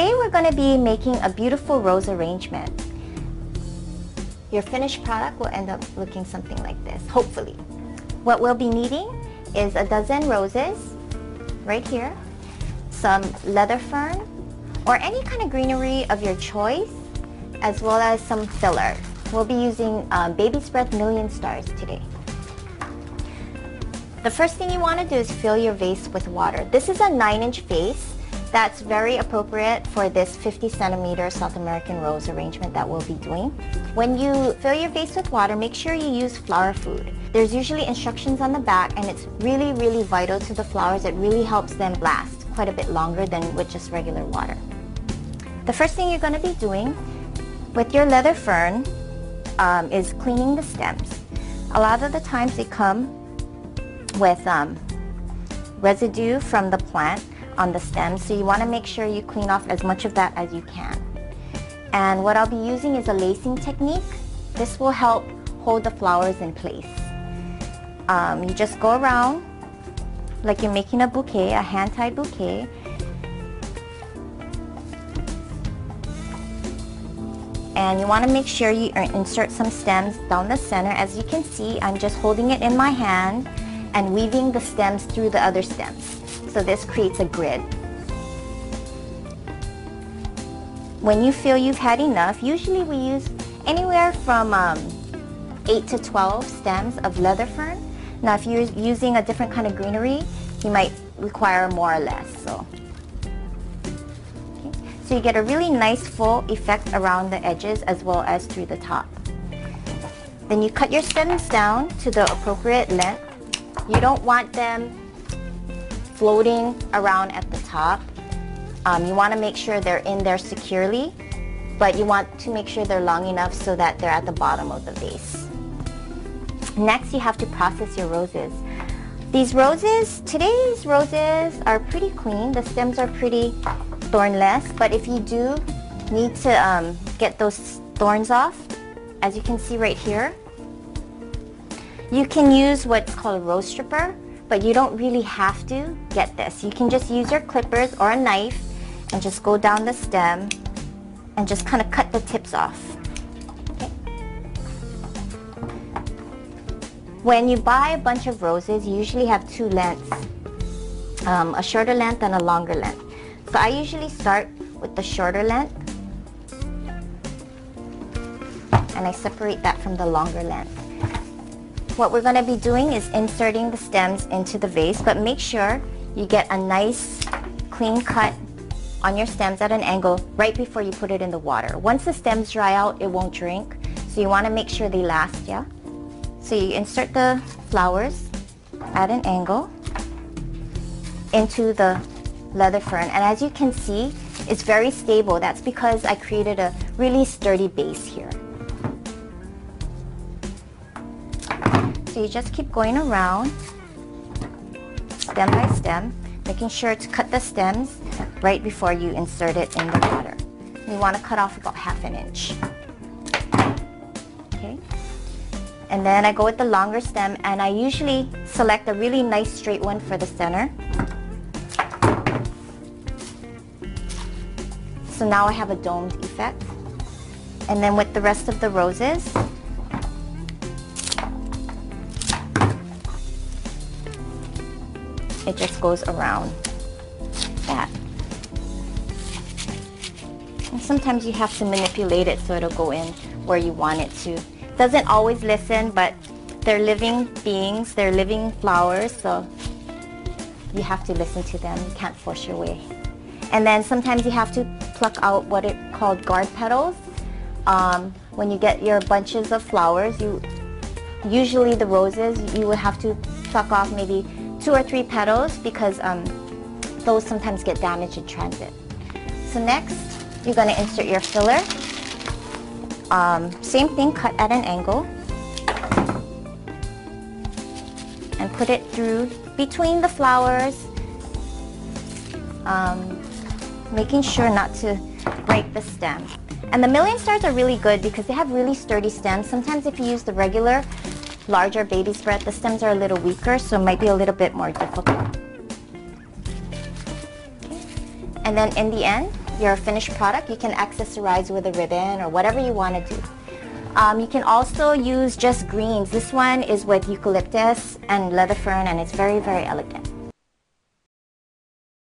Today we're going to be making a beautiful rose arrangement. Your finished product will end up looking something like this, hopefully. What we'll be needing is a dozen roses, right here, some leather fern, or any kind of greenery of your choice, as well as some filler. We'll be using Baby's Breath Million Stars today. The first thing you want to do is fill your vase with water. This is a 9-inch vase. That's very appropriate for this 50-centimeter South American rose arrangement that we'll be doing. When you fill your vase with water, make sure you use flower food. There's usually instructions on the back, and it's really, really vital to the flowers. It really helps them last quite a bit longer than with just regular water. The first thing you're going to be doing with your leather fern is cleaning the stems. A lot of the times they come with residue from the plant on the stems, so you want to make sure you clean off as much of that as you can. And what I'll be using is a lacing technique. This will help hold the flowers in place. You just go around like you're making a bouquet, a hand-tied bouquet. And you want to make sure you insert some stems down the center. As you can see, I'm just holding it in my hand and weaving the stems through the other stems. So this creates a grid. When you feel you've had enough, usually we use anywhere from 8 to 12 stems of leather fern. Now if you're using a different kind of greenery, you might require more or less. So you get a really nice full effect around the edges as well as through the top. Then you cut your stems down to the appropriate length. You don't want them floating around at the top. You want to make sure they're in there securely, but you want to make sure they're long enough so that they're at the bottom of the vase. Next, you have to process your roses. These roses, today's roses are pretty clean. The stems are pretty thornless, but if you do need to get those thorns off, as you can see right here, you can use what's called a rose stripper, but you don't really have to get this. You can just use your clippers or a knife and just go down the stem and just kind of cut the tips off. Okay. When you buy a bunch of roses, you usually have two lengths, a shorter length and a longer length. So I usually start with the shorter length and I separate that from the longer length. What we're going to be doing is inserting the stems into the vase, but make sure you get a nice clean cut on your stems at an angle right before you put it in the water. Once the stems dry out, it won't drink, so you want to make sure they last, yeah? So you insert the flowers at an angle into the leather fern, and as you can see, it's very stable. That's because I created a really sturdy base here. So you just keep going around, stem by stem, making sure to cut the stems right before you insert it in the water. You want to cut off about ½ an inch. Okay. And then I go with the longer stem, and I usually select a really nice straight one for the center. So now I have a domed effect. And then with the rest of the roses, it just goes around that. And sometimes you have to manipulate it so it'll go in where you want it to. It doesn't always listen, but they're living beings, they're living flowers, so you have to listen to them. You can't force your way. And then sometimes you have to pluck out what it called guard petals. When you get your bunches of flowers, usually the roses, you would have to pluck off maybe 2 or 3 petals because those sometimes get damaged in transit. So next, you're going to insert your filler. Same thing, cut at an angle. And put it through between the flowers, making sure not to break the stem. And the Million Stars are really good because they have really sturdy stems. Sometimes if you use the regular larger Baby's Breath, the stems are a little weaker, so it might be a little bit more difficult. Okay. And then in the end, your finished product, you can accessorize with a ribbon or whatever you want to do. You can also use just greens. This one is with eucalyptus and leather fern, and it's very, very elegant.